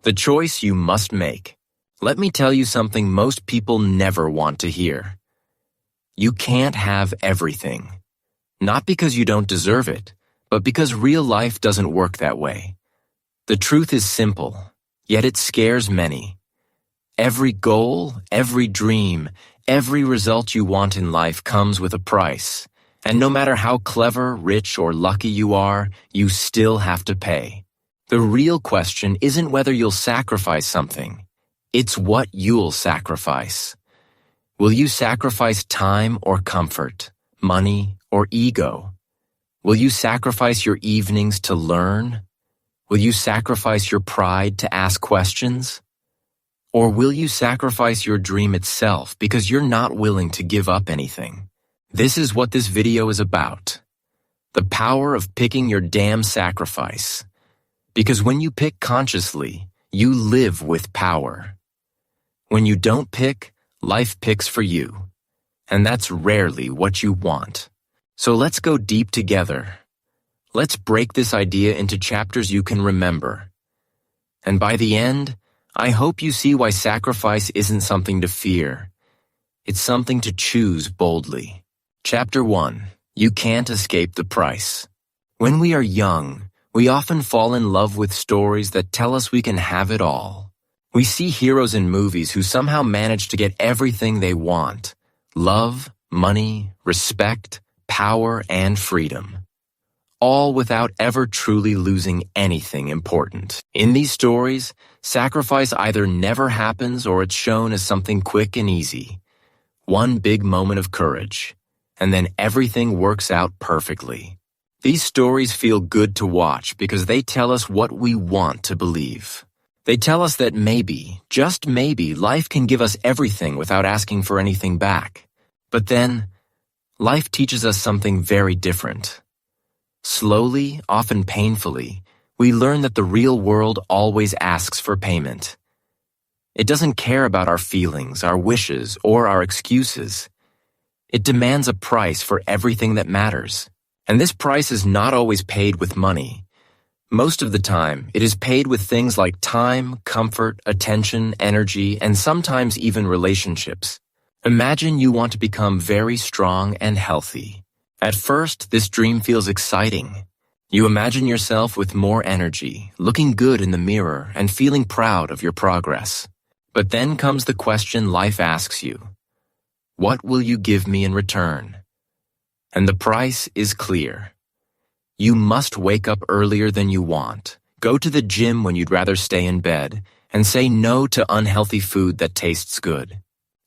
The choice you must make. Let me tell you something most people never want to hear. You can't have everything. Not because you don't deserve it, but because real life doesn't work that way. The truth is simple, yet it scares many. Every goal, every dream, every result you want in life comes with a price. And no matter how clever, rich, or lucky you are, you still have to pay. The real question isn't whether you'll sacrifice something. It's what you'll sacrifice. Will you sacrifice time or comfort, money or ego? Will you sacrifice your evenings to learn? Will you sacrifice your pride to ask questions? Or will you sacrifice your dream itself because you're not willing to give up anything? This is what this video is about. The power of picking your damn sacrifice. Because when you pick consciously, you live with power. When you don't pick, life picks for you. And that's rarely what you want. So let's go deep together. Let's break this idea into chapters you can remember. And by the end, I hope you see why sacrifice isn't something to fear. It's something to choose boldly. Chapter 1. You can't escape the price. When we are young, we often fall in love with stories that tell us we can have it all. We see heroes in movies who somehow manage to get everything they want. Love, money, respect, power, and freedom. All without ever truly losing anything important. In these stories, sacrifice either never happens or it's shown as something quick and easy. One big moment of courage, and then everything works out perfectly. These stories feel good to watch because they tell us what we want to believe. They tell us that maybe, just maybe, life can give us everything without asking for anything back. But then, life teaches us something very different. Slowly, often painfully, we learn that the real world always asks for payment. It doesn't care about our feelings, our wishes, or our excuses. It demands a price for everything that matters. And this price is not always paid with money. Most of the time, it is paid with things like time, comfort, attention, energy, and sometimes even relationships. Imagine you want to become very strong and healthy. At first, this dream feels exciting. You imagine yourself with more energy, looking good in the mirror, and feeling proud of your progress. But then comes the question life asks you. What will you give me in return? And the price is clear. You must wake up earlier than you want, go to the gym when you'd rather stay in bed, and say no to unhealthy food that tastes good.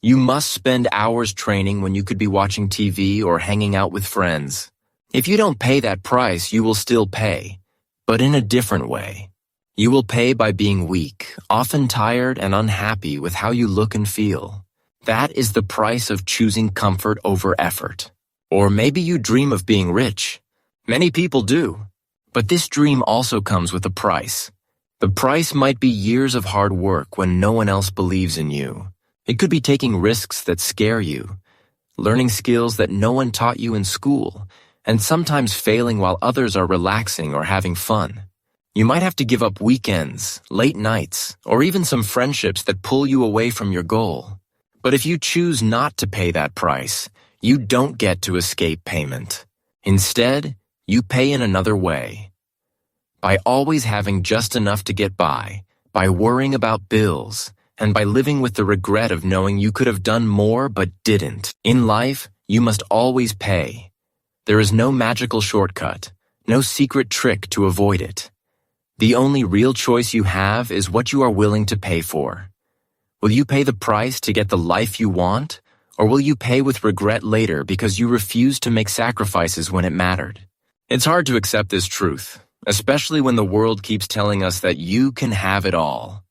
You must spend hours training when you could be watching TV or hanging out with friends. If you don't pay that price, you will still pay, but in a different way. You will pay by being weak, often tired and unhappy with how you look and feel. That is the price of choosing comfort over effort. Or maybe you dream of being rich. Many people do. But this dream also comes with a price. The price might be years of hard work when no one else believes in you. It could be taking risks that scare you, learning skills that no one taught you in school, and sometimes failing while others are relaxing or having fun. You might have to give up weekends, late nights, or even some friendships that pull you away from your goal. But if you choose not to pay that price, you don't get to escape payment. Instead, you pay in another way. By always having just enough to get by worrying about bills, and by living with the regret of knowing you could have done more but didn't. In life, you must always pay. There is no magical shortcut, no secret trick to avoid it. The only real choice you have is what you are willing to pay for. Will you pay the price to get the life you want, or will you pay with regret later because you refused to make sacrifices when it mattered? It's hard to accept this truth, especially when the world keeps telling us that you can have it all.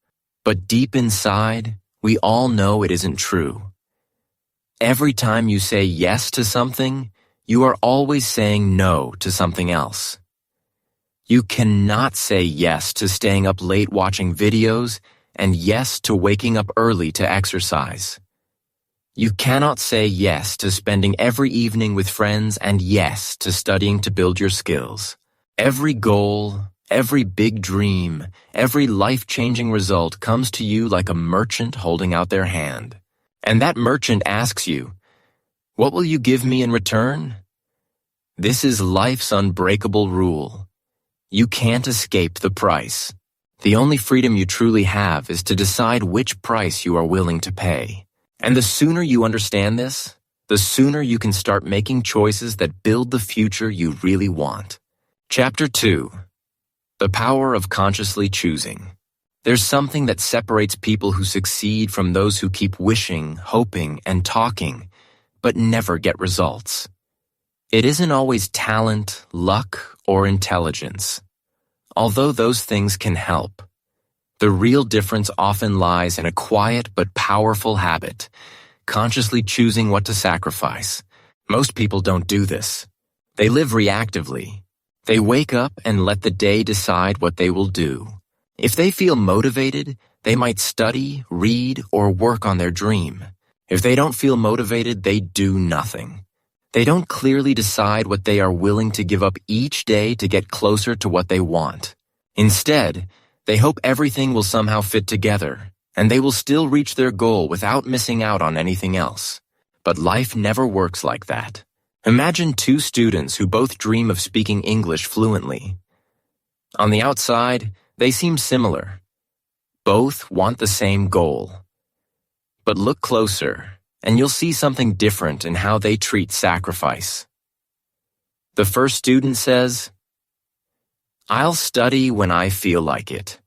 But deep inside, we all know it isn't true. Every time you say yes to something, you are always saying no to something else. You cannot say yes to staying up late watching videos and yes to waking up early to exercise. You cannot say yes to spending every evening with friends and yes to studying to build your skills. Every goal, Every big dream, every life-changing result comes to you like a merchant holding out their hand. And that merchant asks you, "What will you give me in return?" This is life's unbreakable rule. You can't escape the price. The only freedom you truly have is to decide which price you are willing to pay. And the sooner you understand this, the sooner you can start making choices that build the future you really want. Chapter 2. The Power of Consciously Choosing. There's something that separates people who succeed from those who keep wishing, hoping, and talking, but never get results. It isn't always talent, luck, or intelligence. Although those things can help, the real difference often lies in a quiet but powerful habit, consciously choosing what to sacrifice. Most people don't do this. They live reactively. They wake up and let the day decide what they will do. If they feel motivated, they might study, read, or work on their dream. If they don't feel motivated, they do nothing. They don't clearly decide what they are willing to give up each day to get closer to what they want. Instead, they hope everything will somehow fit together, and they will still reach their goal without missing out on anything else. But life never works like that. Imagine two students who both dream of speaking English fluently. On the outside, they seem similar. Both want the same goal. But look closer, and you'll see something different in how they treat sacrifice. The first student says, "I'll study when I feel like it."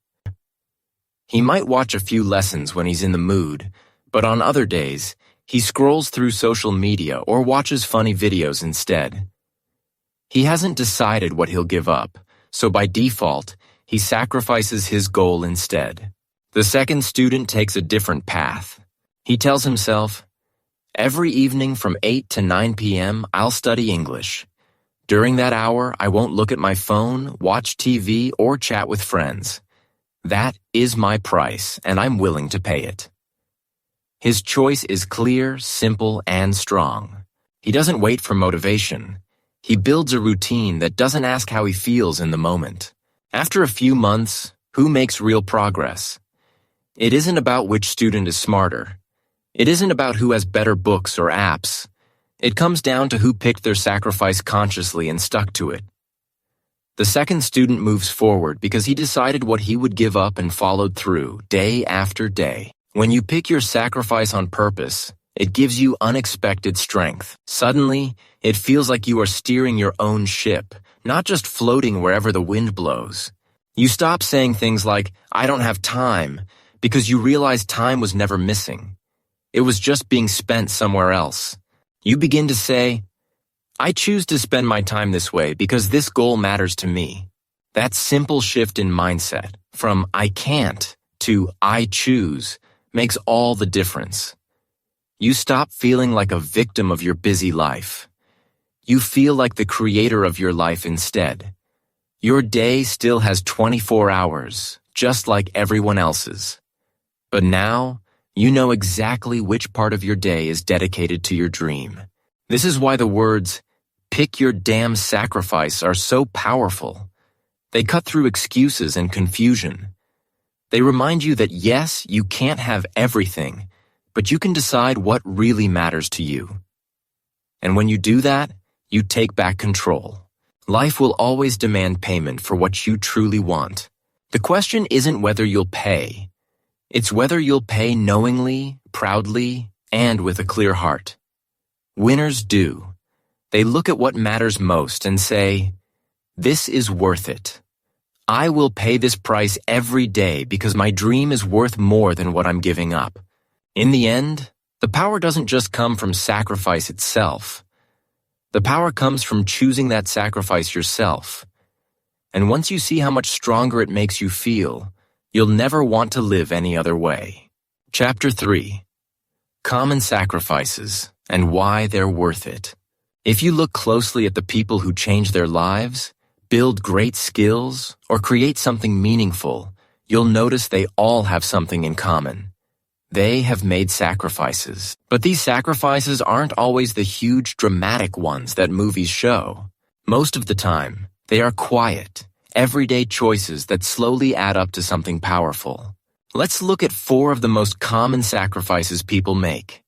He might watch a few lessons when he's in the mood, but on other days, he scrolls through social media or watches funny videos instead. He hasn't decided what he'll give up, so by default, he sacrifices his goal instead. The second student takes a different path. He tells himself, "Every evening from 8 to 9 p.m., I'll study English. During that hour, I won't look at my phone, watch TV, or chat with friends. That is my price, and I'm willing to pay it." His choice is clear, simple, and strong. He doesn't wait for motivation. He builds a routine that doesn't ask how he feels in the moment. After a few months, who makes real progress? It isn't about which student is smarter. It isn't about who has better books or apps. It comes down to who picked their sacrifice consciously and stuck to it. The second student moves forward because he decided what he would give up and followed through, day after day. When you pick your sacrifice on purpose, it gives you unexpected strength. Suddenly, it feels like you are steering your own ship, not just floating wherever the wind blows. You stop saying things like, "I don't have time," because you realize time was never missing. It was just being spent somewhere else. You begin to say, "I choose to spend my time this way because this goal matters to me." That simple shift in mindset, from "I can't" to "I choose," makes all the difference. You stop feeling like a victim of your busy life. You feel like the creator of your life instead. Your day still has 24 hours, just like everyone else's. But now, you know exactly which part of your day is dedicated to your dream. This is why the words, "pick your damn sacrifice," are so powerful. They cut through excuses and confusion. They remind you that yes, you can't have everything, but you can decide what really matters to you. And when you do that, you take back control. Life will always demand payment for what you truly want. The question isn't whether you'll pay. It's whether you'll pay knowingly, proudly, and with a clear heart. Winners do. They look at what matters most and say, "This is worth it. I will pay this price every day because my dream is worth more than what I'm giving up." In the end, the power doesn't just come from sacrifice itself. The power comes from choosing that sacrifice yourself. And once you see how much stronger it makes you feel, you'll never want to live any other way. Chapter 3. Common Sacrifices and Why They're Worth It. If you look closely at the people who change their lives, build great skills, or create something meaningful, you'll notice they all have something in common. They have made sacrifices. But these sacrifices aren't always the huge, dramatic ones that movies show. Most of the time, they are quiet, everyday choices that slowly add up to something powerful. Let's look at 4 of the most common sacrifices people make,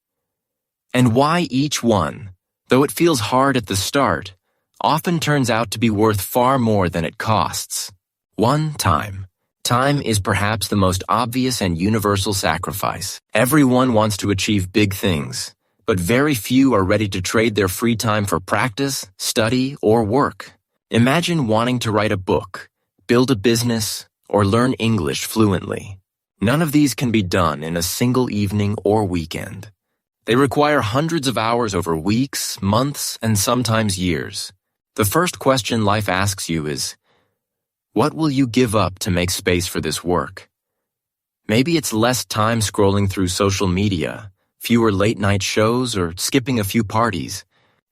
and why each one, though it feels hard at the start, often turns out to be worth far more than it costs. 1. Time. Time is perhaps the most obvious and universal sacrifice. Everyone wants to achieve big things, but very few are ready to trade their free time for practice, study, or work. Imagine wanting to write a book, build a business, or learn English fluently. None of these can be done in a single evening or weekend. They require hundreds of hours over weeks, months, and sometimes years. The first question life asks you is, what will you give up to make space for this work? Maybe it's less time scrolling through social media, fewer late-night shows, or skipping a few parties.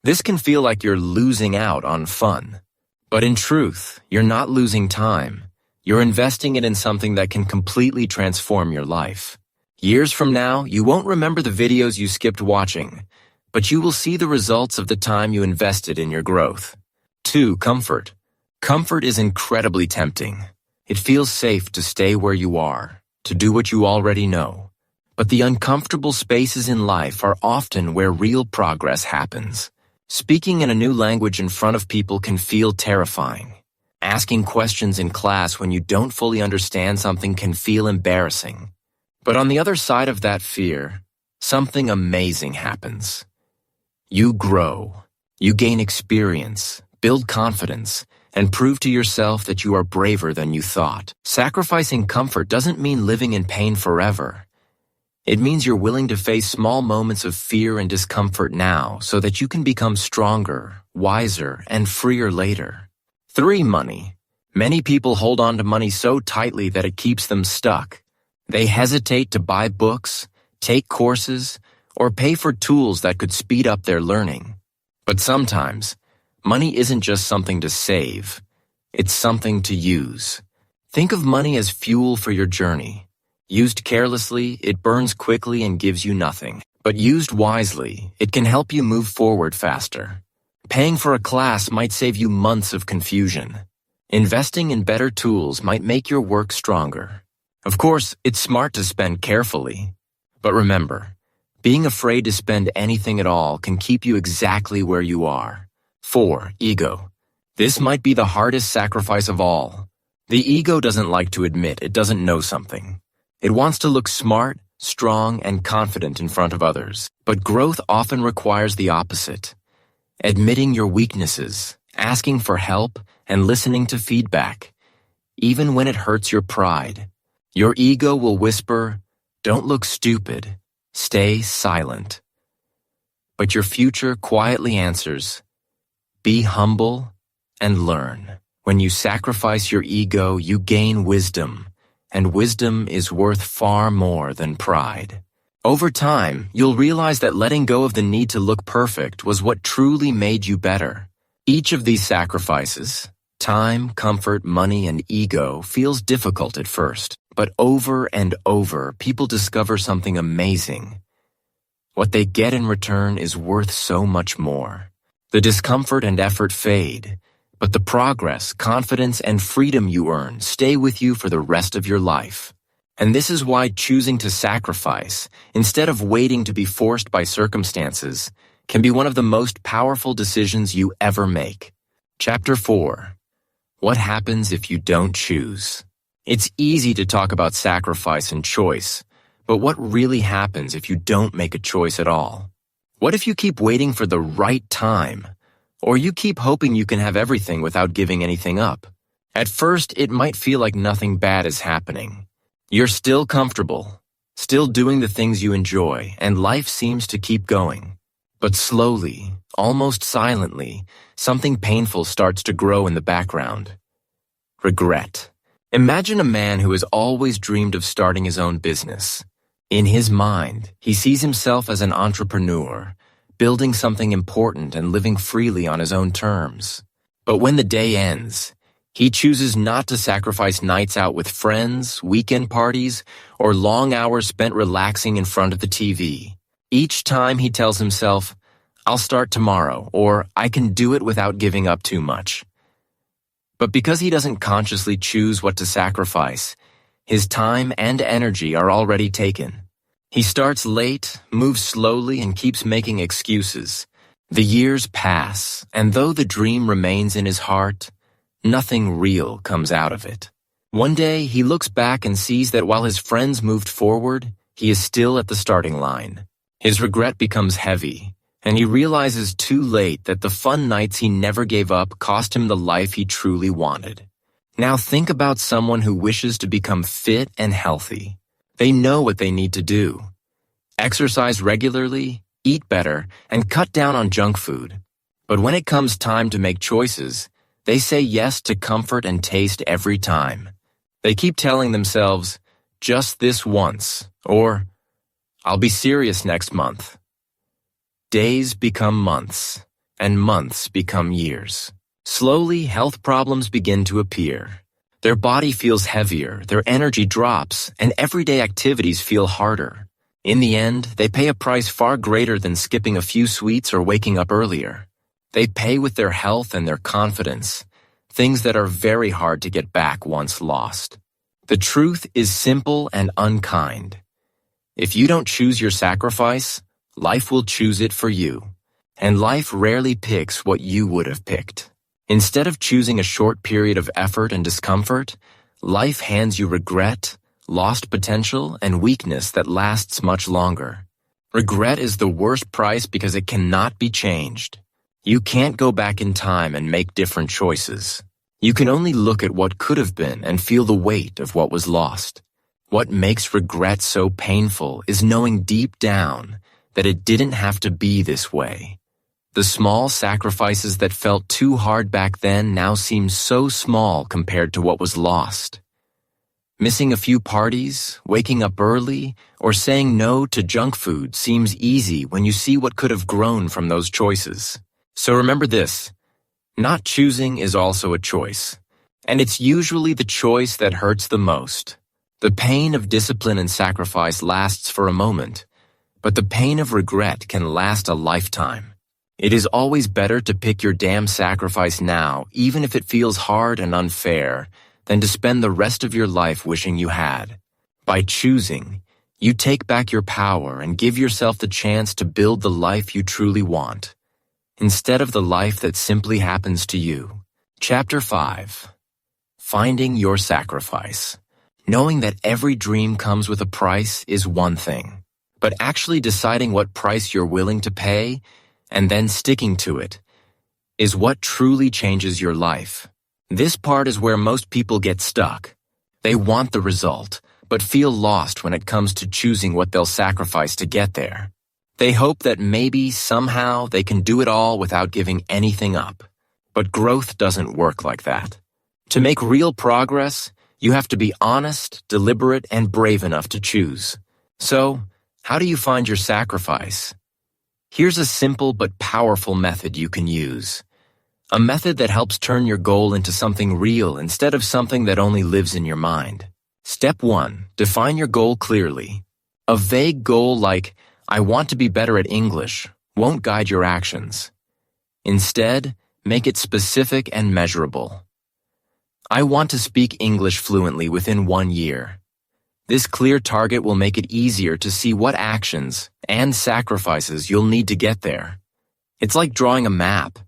This can feel like you're losing out on fun. But in truth, you're not losing time. You're investing it in something that can completely transform your life. Years from now, you won't remember the videos you skipped watching, but you will see the results of the time you invested in your growth. 2. Comfort. Comfort is incredibly tempting. It feels safe to stay where you are, to do what you already know. But the uncomfortable spaces in life are often where real progress happens. Speaking in a new language in front of people can feel terrifying. Asking questions in class when you don't fully understand something can feel embarrassing. But on the other side of that fear, something amazing happens. You grow. You gain experience, build confidence, and prove to yourself that you are braver than you thought. Sacrificing comfort doesn't mean living in pain forever. It means you're willing to face small moments of fear and discomfort now so that you can become stronger, wiser, and freer later. 3. Money. Many people hold on to money so tightly that it keeps them stuck. They hesitate to buy books, take courses, or pay for tools that could speed up their learning. But sometimes, money isn't just something to save. It's something to use. Think of money as fuel for your journey. Used carelessly, it burns quickly and gives you nothing. But used wisely, it can help you move forward faster. Paying for a class might save you months of confusion. Investing in better tools might make your work stronger. Of course, it's smart to spend carefully. But remember, being afraid to spend anything at all can keep you exactly where you are. 4. Ego. This might be the hardest sacrifice of all. The ego doesn't like to admit it doesn't know something. It wants to look smart, strong, and confident in front of others. But growth often requires the opposite. Admitting your weaknesses, asking for help, and listening to feedback. Even when it hurts your pride, your ego will whisper, "Don't look stupid. Stay silent." But your future quietly answers, "Be humble and learn." When you sacrifice your ego, you gain wisdom, and wisdom is worth far more than pride. Over time, you'll realize that letting go of the need to look perfect was what truly made you better. Each of these sacrifices, time, comfort, money, and ego, feels difficult at first, but over and over, people discover something amazing. What they get in return is worth so much more. The discomfort and effort fade, but the progress, confidence, and freedom you earn stay with you for the rest of your life. And this is why choosing to sacrifice, instead of waiting to be forced by circumstances, can be one of the most powerful decisions you ever make. Chapter 4. What happens if you don't choose? It's easy to talk about sacrifice and choice, but what really happens if you don't make a choice at all? What if you keep waiting for the right time? Or you keep hoping you can have everything without giving anything up? At first, it might feel like nothing bad is happening. You're still comfortable, still doing the things you enjoy, and life seems to keep going. But slowly, almost silently, something painful starts to grow in the background. Regret. Imagine a man who has always dreamed of starting his own business. In his mind, he sees himself as an entrepreneur, building something important and living freely on his own terms. But when the day ends, he chooses not to sacrifice nights out with friends, weekend parties, or long hours spent relaxing in front of the TV. Each time he tells himself, "I'll start tomorrow," or "I can do it without giving up too much." But because he doesn't consciously choose what to sacrifice, his time and energy are already taken. He starts late, moves slowly, and keeps making excuses. The years pass, and though the dream remains in his heart, nothing real comes out of it. One day, he looks back and sees that while his friends moved forward, he is still at the starting line. His regret becomes heavy, and he realizes too late that the fun nights he never gave up cost him the life he truly wanted. Now think about someone who wishes to become fit and healthy. They know what they need to do. Exercise regularly, eat better, and cut down on junk food. But when it comes time to make choices, they say yes to comfort and taste every time. They keep telling themselves, just this once, or I'll be serious next month. Days become months, and months become years. Slowly, health problems begin to appear. Their body feels heavier, their energy drops, and everyday activities feel harder. In the end, they pay a price far greater than skipping a few sweets or waking up earlier. They pay with their health and their confidence, things that are very hard to get back once lost. The truth is simple and unkind. If you don't choose your sacrifice, life will choose it for you. And life rarely picks what you would have picked. Instead of choosing a short period of effort and discomfort, life hands you regret, lost potential, and weakness that lasts much longer. Regret is the worst price because it cannot be changed. You can't go back in time and make different choices. You can only look at what could have been and feel the weight of what was lost. What makes regret so painful is knowing deep down that it didn't have to be this way. The small sacrifices that felt too hard back then now seem so small compared to what was lost. Missing a few parties, waking up early, or saying no to junk food seems easy when you see what could have grown from those choices. So remember this, not choosing is also a choice, and it's usually the choice that hurts the most. The pain of discipline and sacrifice lasts for a moment, but the pain of regret can last a lifetime. It is always better to pick your damn sacrifice now, even if it feels hard and unfair, than to spend the rest of your life wishing you had. By choosing, you take back your power and give yourself the chance to build the life you truly want, instead of the life that simply happens to you. Chapter 5. Finding your sacrifice. Knowing that every dream comes with a price is one thing, but actually deciding what price you're willing to pay and then sticking to it is what truly changes your life. This part is where most people get stuck. They want the result, but feel lost when it comes to choosing what they'll sacrifice to get there. They hope that maybe, somehow, they can do it all without giving anything up. But growth doesn't work like that. To make real progress, you have to be honest, deliberate, and brave enough to choose. So, how do you find your sacrifice? Here's a simple but powerful method you can use. A method that helps turn your goal into something real instead of something that only lives in your mind. Step 1. Define your goal clearly. A vague goal like, I want to be better at English, won't guide your actions. Instead, make it specific and measurable. I want to speak English fluently within 1 year. This clear target will make it easier to see what actions and sacrifices you'll need to get there. It's like drawing a map.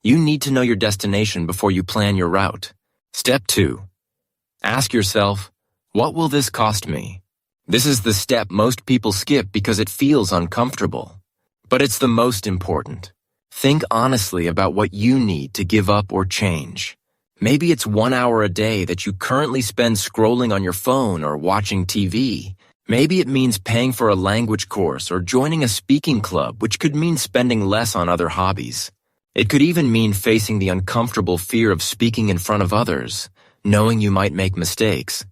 You need to know your destination before you plan your route. Step 2. Ask yourself, what will this cost me? This is the step most people skip because it feels uncomfortable. But it's the most important. Think honestly about what you need to give up or change. Maybe it's 1 hour a day that you currently spend scrolling on your phone or watching TV. Maybe it means paying for a language course or joining a speaking club, which could mean spending less on other hobbies. It could even mean facing the uncomfortable fear of speaking in front of others, knowing you might make mistakes.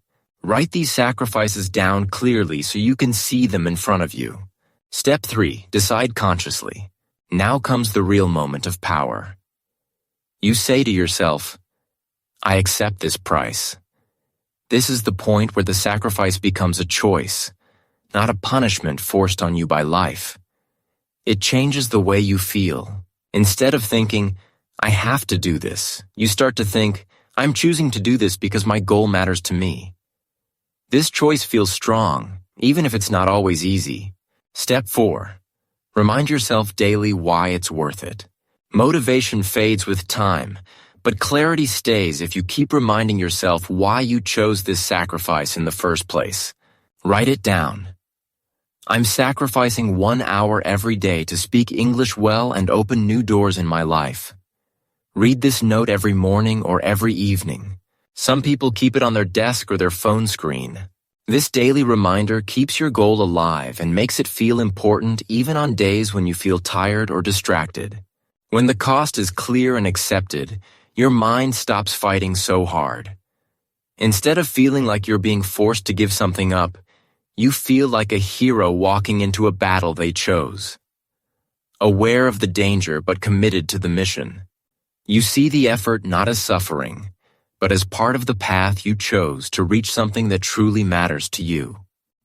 Write these sacrifices down clearly so you can see them in front of you. Step 3. Decide consciously. Now comes the real moment of power. You say to yourself, I accept this price. This is the point where the sacrifice becomes a choice, not a punishment forced on you by life. It changes the way you feel. Instead of thinking, I have to do this, you start to think, I'm choosing to do this because my goal matters to me. This choice feels strong, even if it's not always easy. Step 4. Remind yourself daily why it's worth it. Motivation fades with time, but clarity stays if you keep reminding yourself why you chose this sacrifice in the first place. Write it down. I'm sacrificing 1 hour every day to speak English well and open new doors in my life. Read this note every morning or every evening. Some people keep it on their desk or their phone screen. This daily reminder keeps your goal alive and makes it feel important even on days when you feel tired or distracted. When the cost is clear and accepted, your mind stops fighting so hard. Instead of feeling like you're being forced to give something up, you feel like a hero walking into a battle they chose. Aware of the danger but committed to the mission. You see the effort not as suffering, but as part of the path you chose to reach something that truly matters to you.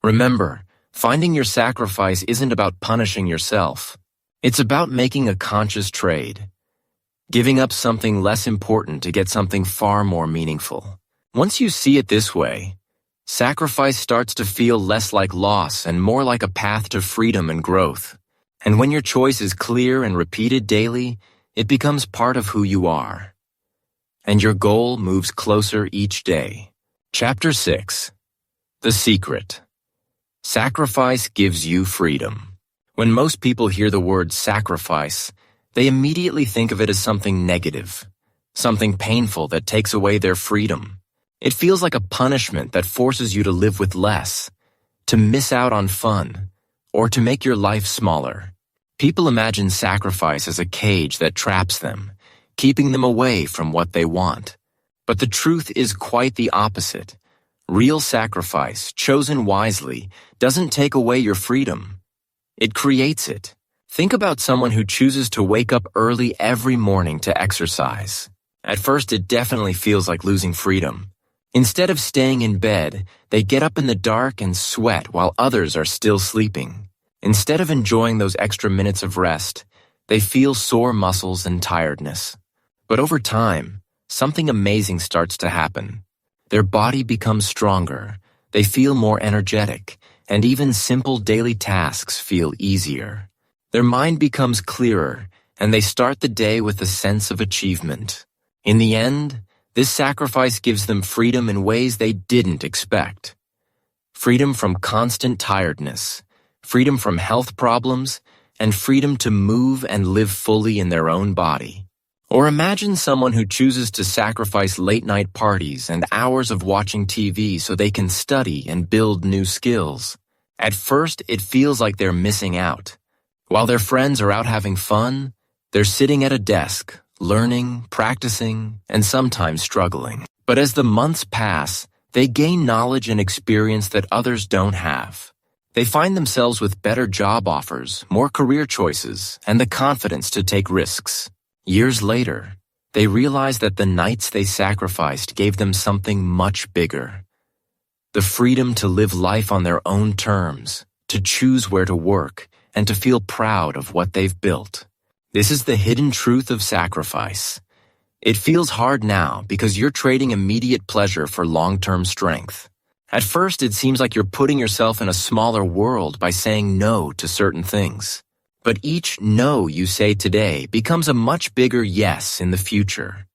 Remember, finding your sacrifice isn't about punishing yourself. It's about making a conscious trade. Giving up something less important to get something far more meaningful. Once you see it this way, sacrifice starts to feel less like loss and more like a path to freedom and growth. And when your choice is clear and repeated daily, it becomes part of who you are. And your goal moves closer each day. Chapter 6. The Secret. Sacrifice gives you freedom. When most people hear the word sacrifice, they immediately think of it as something negative, something painful that takes away their freedom. It feels like a punishment that forces you to live with less, to miss out on fun, or to make your life smaller. People imagine sacrifice as a cage that traps them, keeping them away from what they want. But the truth is quite the opposite. Real sacrifice, chosen wisely, doesn't take away your freedom. It creates it. Think about someone who chooses to wake up early every morning to exercise. At first, it definitely feels like losing freedom. Instead of staying in bed, they get up in the dark and sweat while others are still sleeping. Instead of enjoying those extra minutes of rest, they feel sore muscles and tiredness. But over time, something amazing starts to happen. Their body becomes stronger, they feel more energetic, and even simple daily tasks feel easier. Their mind becomes clearer, and they start the day with a sense of achievement. In the end, this sacrifice gives them freedom in ways they didn't expect. Freedom from constant tiredness, freedom from health problems, and freedom to move and live fully in their own body. Or imagine someone who chooses to sacrifice late-night parties and hours of watching TV so they can study and build new skills. At first, it feels like they're missing out. While their friends are out having fun, they're sitting at a desk, learning, practicing, and sometimes struggling. But as the months pass, they gain knowledge and experience that others don't have. They find themselves with better job offers, more career choices, and the confidence to take risks. Years later, they realize that the nights they sacrificed gave them something much bigger. The freedom to live life on their own terms, to choose where to work, and to feel proud of what they've built. This is the hidden truth of sacrifice. It feels hard now because you're trading immediate pleasure for long-term strength. At first, it seems like you're putting yourself in a smaller world by saying no to certain things. But each no you say today becomes a much bigger yes in the future.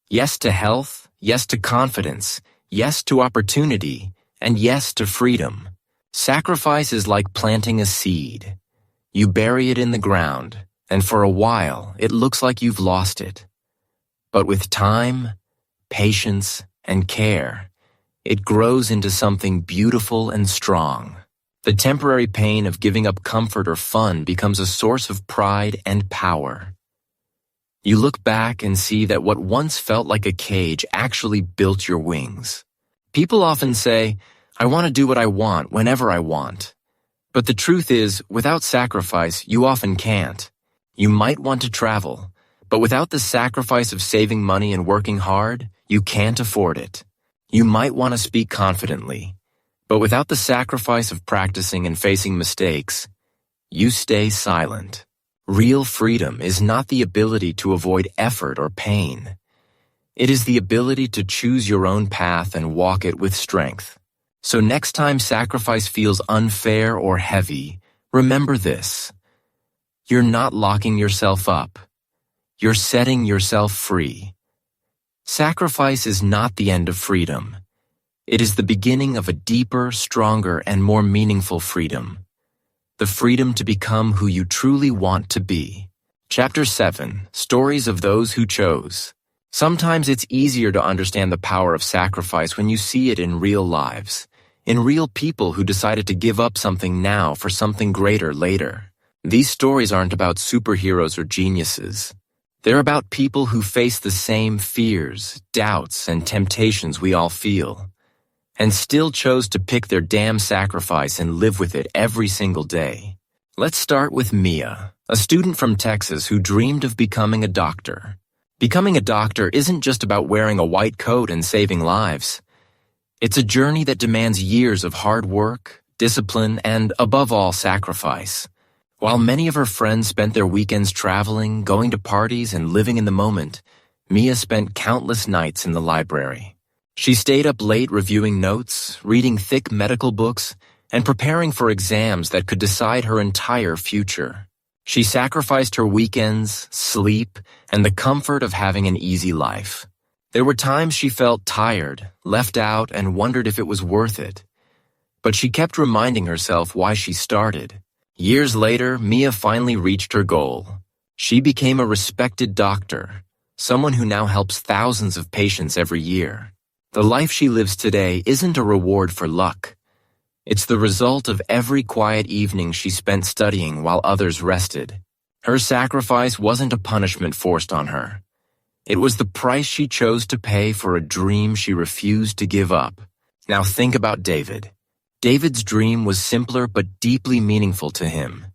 Yes to health, yes to confidence, yes to opportunity, and yes to freedom. Sacrifice is like planting a seed. You bury it in the ground, and for a while, it looks like you've lost it. But with time, patience, and care, it grows into something beautiful and strong. The temporary pain of giving up comfort or fun becomes a source of pride and power. You look back and see that what once felt like a cage actually built your wings. People often say, I want to do what I want whenever I want. But the truth is, without sacrifice, you often can't. You might want to travel, but without the sacrifice of saving money and working hard, you can't afford it. You might want to speak confidently, but without the sacrifice of practicing and facing mistakes, you stay silent. Real freedom is not the ability to avoid effort or pain. It is the ability to choose your own path and walk it with strength. So next time sacrifice feels unfair or heavy, remember this. You're not locking yourself up. You're setting yourself free. Sacrifice is not the end of freedom. It is the beginning of a deeper, stronger, and more meaningful freedom. The freedom to become who you truly want to be. Chapter 7. Stories of Those Who Chose. Sometimes it's easier to understand the power of sacrifice when you see it in real lives, in real people who decided to give up something now for something greater later. These stories aren't about superheroes or geniuses. They're about people who face the same fears, doubts, and temptations we all feel, and still chose to pick their damn sacrifice and live with it every single day. Let's start with Mia, a student from Texas who dreamed of becoming a doctor. Becoming a doctor isn't just about wearing a white coat and saving lives. It's a journey that demands years of hard work, discipline, and, above all, sacrifice. While many of her friends spent their weekends traveling, going to parties, and living in the moment, Mia spent countless nights in the library. She stayed up late reviewing notes, reading thick medical books, and preparing for exams that could decide her entire future. She sacrificed her weekends, sleep, and the comfort of having an easy life. There were times she felt tired, left out, and wondered if it was worth it. But she kept reminding herself why she started. Years later, Mia finally reached her goal. She became a respected doctor, someone who now helps thousands of patients every year. The life she lives today isn't a reward for luck. It's the result of every quiet evening she spent studying while others rested. Her sacrifice wasn't a punishment forced on her. It was the price she chose to pay for a dream she refused to give up. Now think about David. David's dream was simpler but deeply meaningful to him.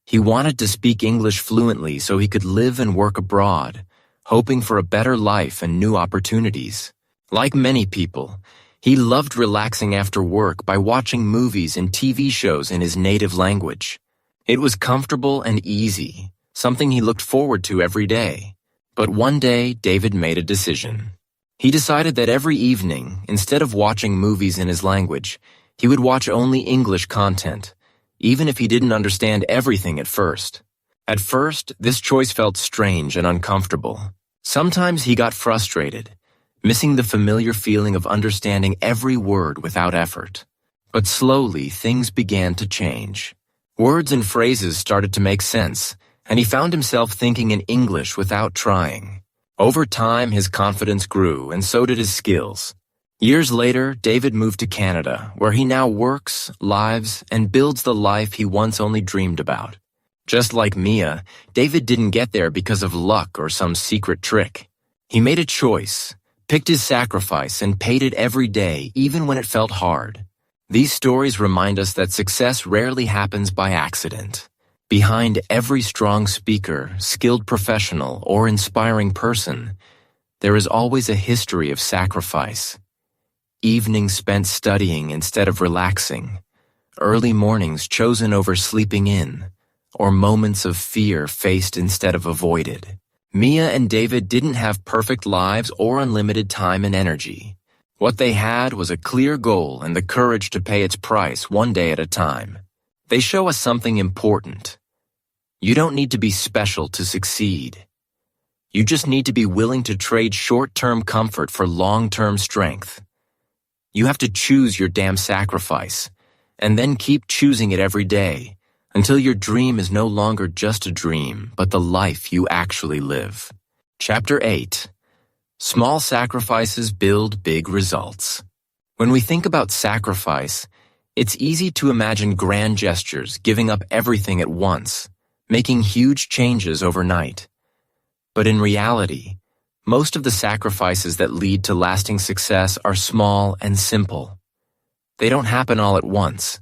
He wanted to speak English fluently so he could live and work abroad, hoping for a better life and new opportunities. Like many people, he loved relaxing after work by watching movies and TV shows in his native language. It was comfortable and easy, something he looked forward to every day. But one day, David made a decision. He decided that every evening, instead of watching movies in his language, he would watch only English content, even if he didn't understand everything at first. At first, this choice felt strange and uncomfortable. Sometimes he got frustrated, missing the familiar feeling of understanding every word without effort. But slowly, things began to change. Words and phrases started to make sense, and he found himself thinking in English without trying. Over time, his confidence grew, and so did his skills. Years later, David moved to Canada, where he now works, lives, and builds the life he once only dreamed about. Just like Mia, David didn't get there because of luck or some secret trick. He made a choice, picked his sacrifice, and paid it every day, even when it felt hard. These stories remind us that success rarely happens by accident. Behind every strong speaker, skilled professional, or inspiring person, there is always a history of sacrifice. Evenings spent studying instead of relaxing, early mornings chosen over sleeping in, or moments of fear faced instead of avoided. Mia and David didn't have perfect lives or unlimited time and energy. What they had was a clear goal and the courage to pay its price one day at a time. They show us something important. You don't need to be special to succeed. You just need to be willing to trade short-term comfort for long-term strength. You have to choose your damn sacrifice, and then keep choosing it every day, until your dream is no longer just a dream, but the life you actually live. Chapter 8. Small sacrifices build big results. When we think about sacrifice, it's easy to imagine grand gestures, giving up everything at once, making huge changes overnight. But in reality, most of the sacrifices that lead to lasting success are small and simple. They don't happen all at once.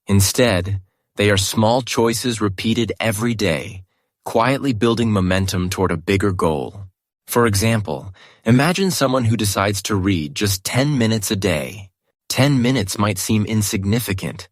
Instead, they are small choices repeated every day, quietly building momentum toward a bigger goal. For example, imagine someone who decides to read just 10 minutes a day. 10 minutes might seem insignificant,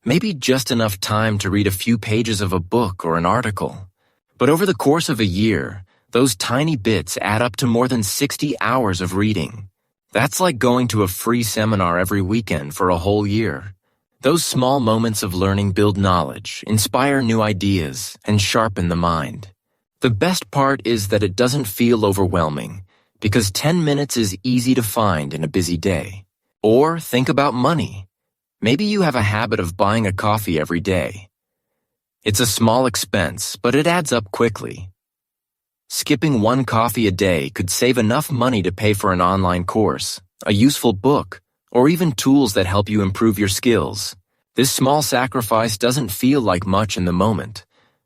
maybe just enough time to read a few pages of a book or an article. But over the course of a year, Those tiny bits add up to more than 60 hours of reading. That's like going to a free seminar every weekend for a whole year. Those small moments of learning build knowledge, inspire new ideas, and sharpen the mind. The best part is that it doesn't feel overwhelming, because 10 minutes is easy to find in a busy day. Or think about money. Maybe you have a habit of buying a coffee every day. It's a small expense, but it adds up quickly. Skipping one coffee a day could save enough money to pay for an online course, a useful book, or even tools that help you improve your skills. This small sacrifice doesn't feel like much in the moment,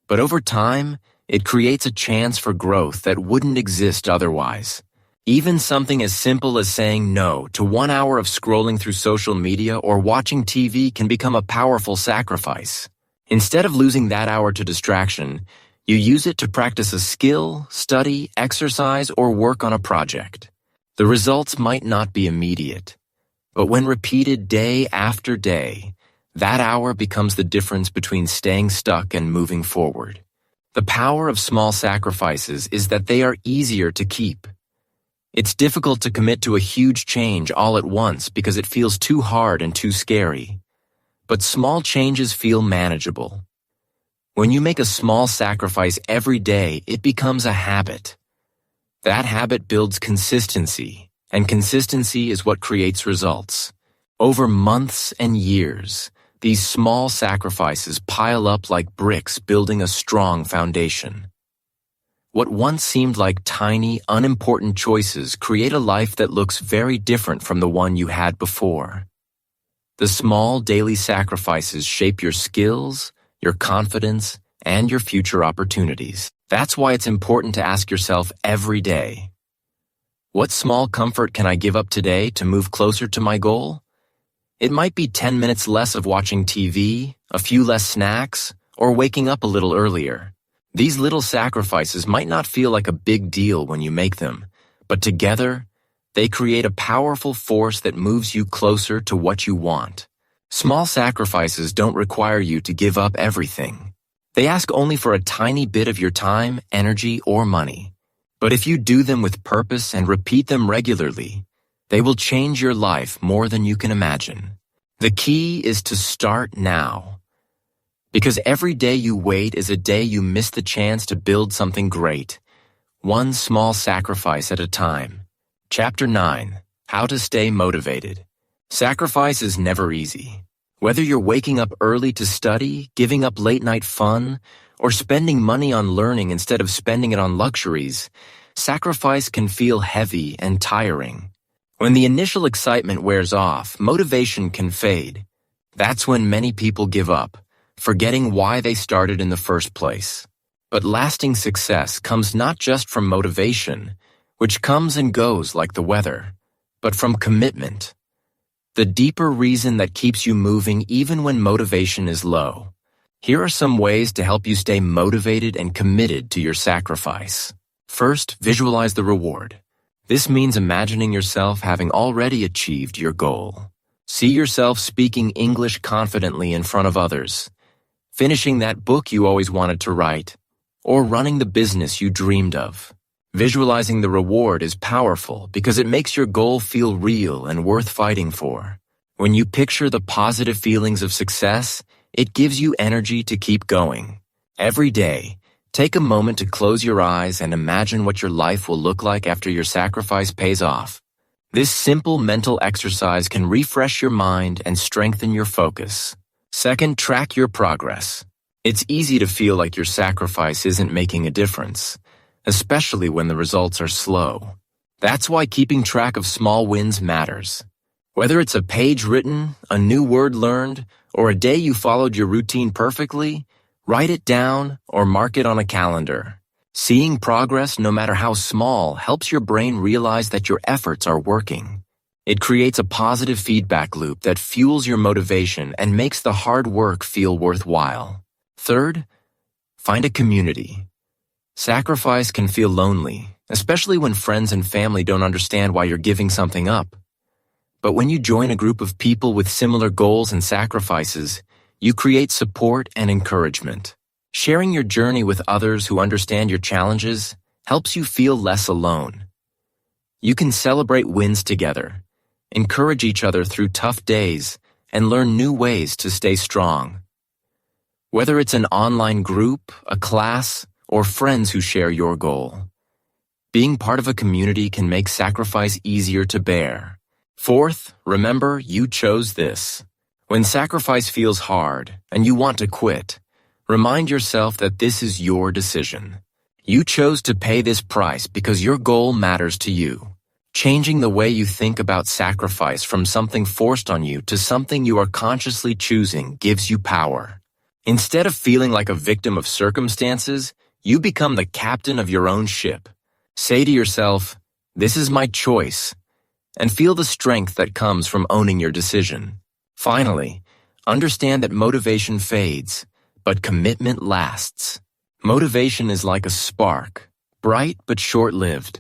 but over time, it creates a chance for growth that wouldn't exist otherwise. Even something as simple as saying no to 1 hour of scrolling through social media or watching TV can become a powerful sacrifice. Instead of losing that hour to distraction, you use it to practice a skill, study, exercise, or work on a project. The results might not be immediate, but when repeated day after day, that hour becomes the difference between staying stuck and moving forward. The power of small sacrifices is that they are easier to keep. It's difficult to commit to a huge change all at once because it feels too hard and too scary. But small changes feel manageable. When you make a small sacrifice every day, it becomes a habit. That habit builds consistency, and consistency is what creates results. Over months and years, these small sacrifices pile up like bricks, building a strong foundation. What once seemed like tiny, unimportant choices create a life that looks very different from the one you had before. The small daily sacrifices shape your skills, your confidence, and your future opportunities. That's why it's important to ask yourself every day, what small comfort can I give up today to move closer to my goal? It might be 10 minutes less of watching TV, a few less snacks, or waking up a little earlier. These little sacrifices might not feel like a big deal when you make them, but together, they create a powerful force that moves you closer to what you want. Small sacrifices don't require you to give up everything. They ask only for a tiny bit of your time, energy, or money. But if you do them with purpose and repeat them regularly, they will change your life more than you can imagine. The key is to start now. Because every day you wait is a day you miss the chance to build something great, one small sacrifice at a time. Chapter 9. How to Stay Motivated. Sacrifice is never easy. Whether you're waking up early to study, giving up late-night fun, or spending money on learning instead of spending it on luxuries, sacrifice can feel heavy and tiring. When the initial excitement wears off, motivation can fade. That's when many people give up, forgetting why they started in the first place. But lasting success comes not just from motivation, which comes and goes like the weather, but from commitment. The deeper reason that keeps you moving even when motivation is low. Here are some ways to help you stay motivated and committed to your sacrifice. First, visualize the reward. This means imagining yourself having already achieved your goal. See yourself speaking English confidently in front of others, finishing that book you always wanted to write, or running the business you dreamed of. Visualizing the reward is powerful because it makes your goal feel real and worth fighting for. When you picture the positive feelings of success, it gives you energy to keep going. Every day, take a moment to close your eyes and imagine what your life will look like after your sacrifice pays off. This simple mental exercise can refresh your mind and strengthen your focus. Second, track your progress. It's easy to feel like your sacrifice isn't making a difference, especially when the results are slow. That's why keeping track of small wins matters. Whether it's a page written, a new word learned, or a day you followed your routine perfectly, write it down or mark it on a calendar. Seeing progress, no matter how small, helps your brain realize that your efforts are working. It creates a positive feedback loop that fuels your motivation and makes the hard work feel worthwhile. Third, find a community. Sacrifice can feel lonely, especially when friends and family don't understand why you're giving something up. But when you join a group of people with similar goals and sacrifices, you create support and encouragement. Sharing your journey with others who understand your challenges helps you feel less alone. You can celebrate wins together, encourage each other through tough days, and learn new ways to stay strong. Whether it's an online group, a class, or friends who share your goal, being part of a community can make sacrifice easier to bear. Fourth, remember you chose this. When sacrifice feels hard and you want to quit, remind yourself that this is your decision. You chose to pay this price because your goal matters to you. Changing the way you think about sacrifice from something forced on you to something you are consciously choosing gives you power. Instead of feeling like a victim of circumstances, you become the captain of your own ship. Say to yourself, "This is my choice," and feel the strength that comes from owning your decision. Finally, understand that motivation fades, but commitment lasts. Motivation is like a spark, bright but short-lived.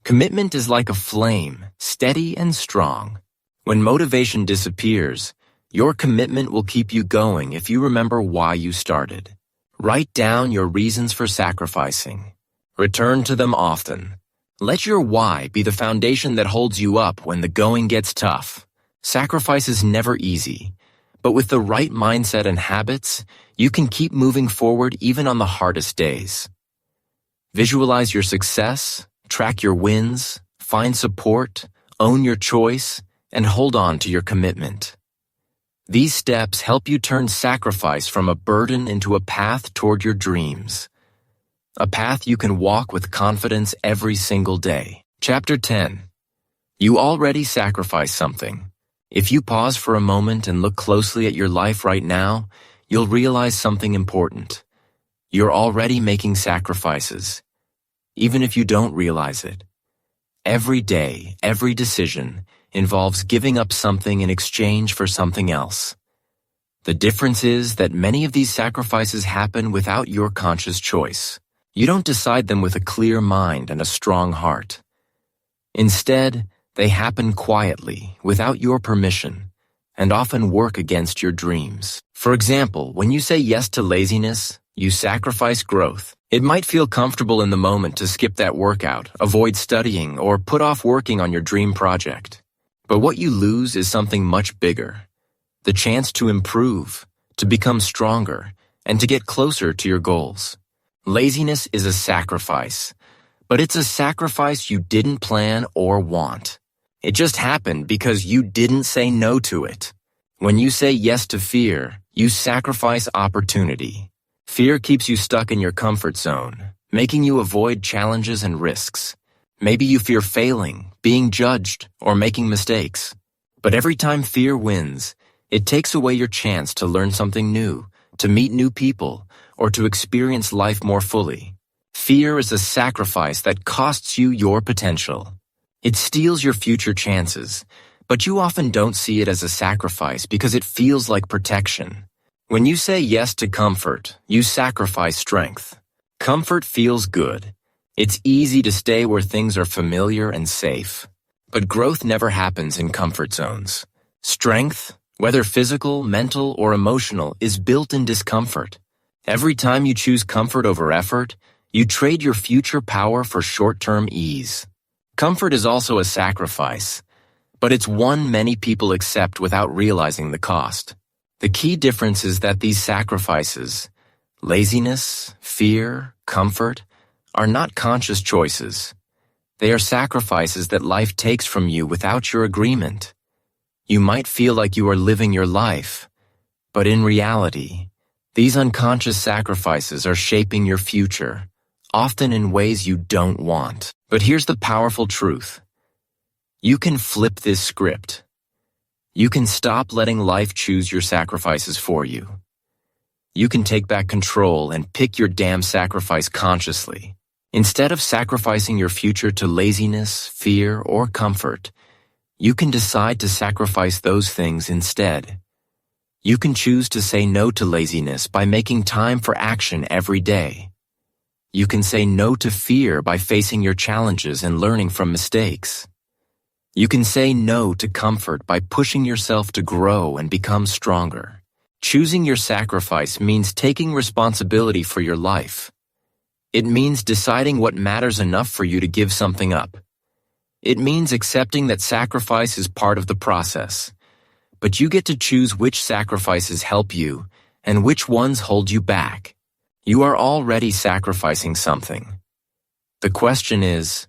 Commitment is like a flame, steady and strong. When motivation disappears, your commitment will keep you going if you remember why you started. Write down your reasons for sacrificing. Return to them often. Let your why be the foundation that holds you up when the going gets tough. Sacrifice is never easy, but with the right mindset and habits, you can keep moving forward even on the hardest days. Visualize your success, track your wins, find support, own your choice, and hold on to your commitment. These steps help you turn sacrifice from a burden into a path toward your dreams. A path you can walk with confidence every single day. Chapter 10. You already sacrificed something. If you pause for a moment and look closely at your life right now, you'll realize something important. You're already making sacrifices, even if you don't realize it. Every day, every decision involves giving up something in exchange for something else. The difference is that many of these sacrifices happen without your conscious choice. You don't decide them with a clear mind and a strong heart. Instead, they happen quietly, without your permission, and often work against your dreams. For example, when you say yes to laziness, you sacrifice growth. It might feel comfortable in the moment to skip that workout, avoid studying, or put off working on your dream project. But what you lose is something much bigger. The chance to improve, to become stronger, and to get closer to your goals. Laziness is a sacrifice, but it's a sacrifice you didn't plan or want. It just happened because you didn't say no to it. When you say yes to fear, you sacrifice opportunity. Fear keeps you stuck in your comfort zone, making you avoid challenges and risks. Maybe you fear failing, being judged, or making mistakes. But every time fear wins, it takes away your chance to learn something new, to meet new people, or to experience life more fully. Fear is a sacrifice that costs you your potential. It steals your future chances, but you often don't see it as a sacrifice because it feels like protection. When you say yes to comfort, you sacrifice strength. Comfort feels good. It's easy to stay where things are familiar and safe. But growth never happens in comfort zones. Strength, whether physical, mental, or emotional, is built in discomfort. Every time you choose comfort over effort, you trade your future power for short-term ease. Comfort is also a sacrifice, but it's one many people accept without realizing the cost. The key difference is that these sacrifices, laziness, fear, comfort, are not conscious choices. They are sacrifices that life takes from you without your agreement. You might feel like you are living your life, but in reality, these unconscious sacrifices are shaping your future, often in ways you don't want. But here's the powerful truth. You can flip this script. You can stop letting life choose your sacrifices for you. You can take back control and pick your damn sacrifice consciously. Instead of sacrificing your future to laziness, fear, or comfort, you can decide to sacrifice those things instead. You can choose to say no to laziness by making time for action every day. You can say no to fear by facing your challenges and learning from mistakes. You can say no to comfort by pushing yourself to grow and become stronger. Choosing your sacrifice means taking responsibility for your life. It means deciding what matters enough for you to give something up. It means accepting that sacrifice is part of the process, but you get to choose which sacrifices help you and which ones hold you back. You are already sacrificing something. The question is,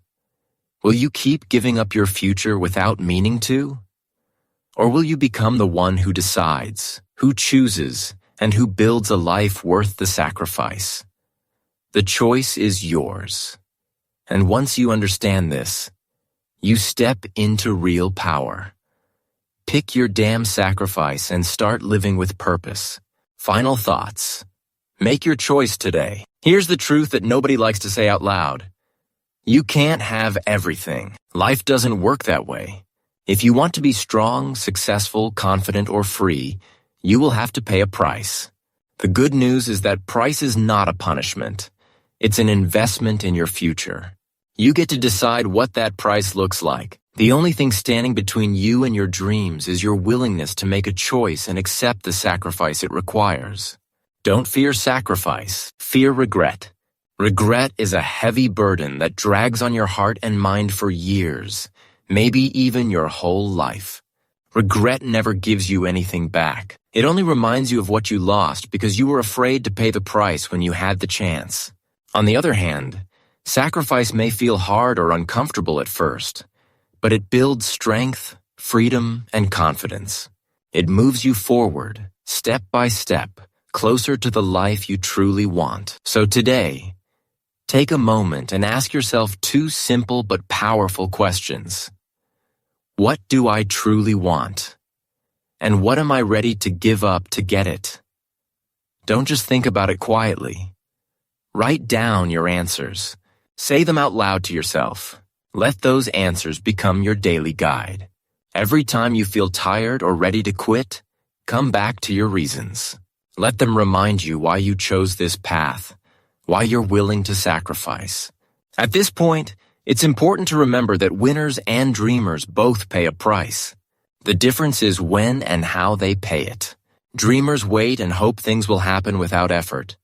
will you keep giving up your future without meaning to? Or will you become the one who decides, who chooses, and who builds a life worth the sacrifice? The choice is yours. And once you understand this, you step into real power. Pick your damn sacrifice and start living with purpose. Final thoughts. Make your choice today. Here's the truth that nobody likes to say out loud. You can't have everything. Life doesn't work that way. If you want to be strong, successful, confident, or free, you will have to pay a price. The good news is that price is not a punishment. It's an investment in your future. You get to decide what that price looks like. The only thing standing between you and your dreams is your willingness to make a choice and accept the sacrifice it requires. Don't fear sacrifice, fear regret. Regret is a heavy burden that drags on your heart and mind for years, maybe even your whole life. Regret never gives you anything back. It only reminds you of what you lost because you were afraid to pay the price when you had the chance. On the other hand, sacrifice may feel hard or uncomfortable at first, but it builds strength, freedom, and confidence. It moves you forward, step by step, closer to the life you truly want. So today, take a moment and ask yourself two simple but powerful questions. What do I truly want? And what am I ready to give up to get it? Don't just think about it quietly. Write down your answers. Say them out loud to yourself. Let those answers become your daily guide. Every time you feel tired or ready to quit, come back to your reasons. Let them remind you why you chose this path, why you're willing to sacrifice. At this point, it's important to remember that winners and dreamers both pay a price. The difference is when and how they pay it. Dreamers wait and hope things will happen without effort.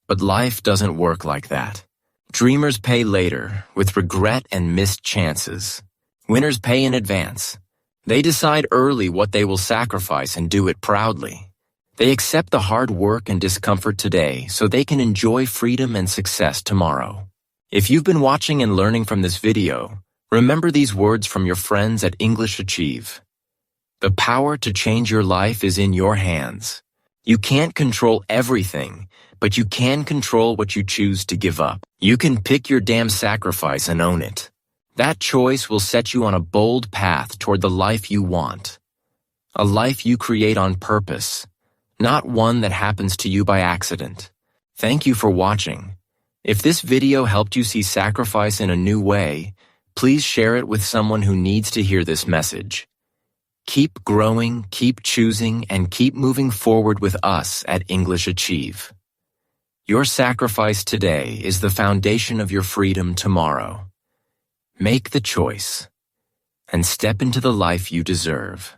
But life doesn't work like that. Dreamers pay later, with regret and missed chances. Winners pay in advance. They decide early what they will sacrifice and do it proudly. They accept the hard work and discomfort today so they can enjoy freedom and success tomorrow. If you've been watching and learning from this video, remember these words from your friends at English Achieve. The power to change your life is in your hands. You can't control everything, but you can control what you choose to give up. You can pick your damn sacrifice and own it. That choice will set you on a bold path toward the life you want. A life you create on purpose, not one that happens to you by accident. Thank you for watching. If this video helped you see sacrifice in a new way, please share it with someone who needs to hear this message. Keep growing, keep choosing, and keep moving forward with us at English Achieve. Your sacrifice today is the foundation of your freedom tomorrow. Make the choice and step into the life you deserve.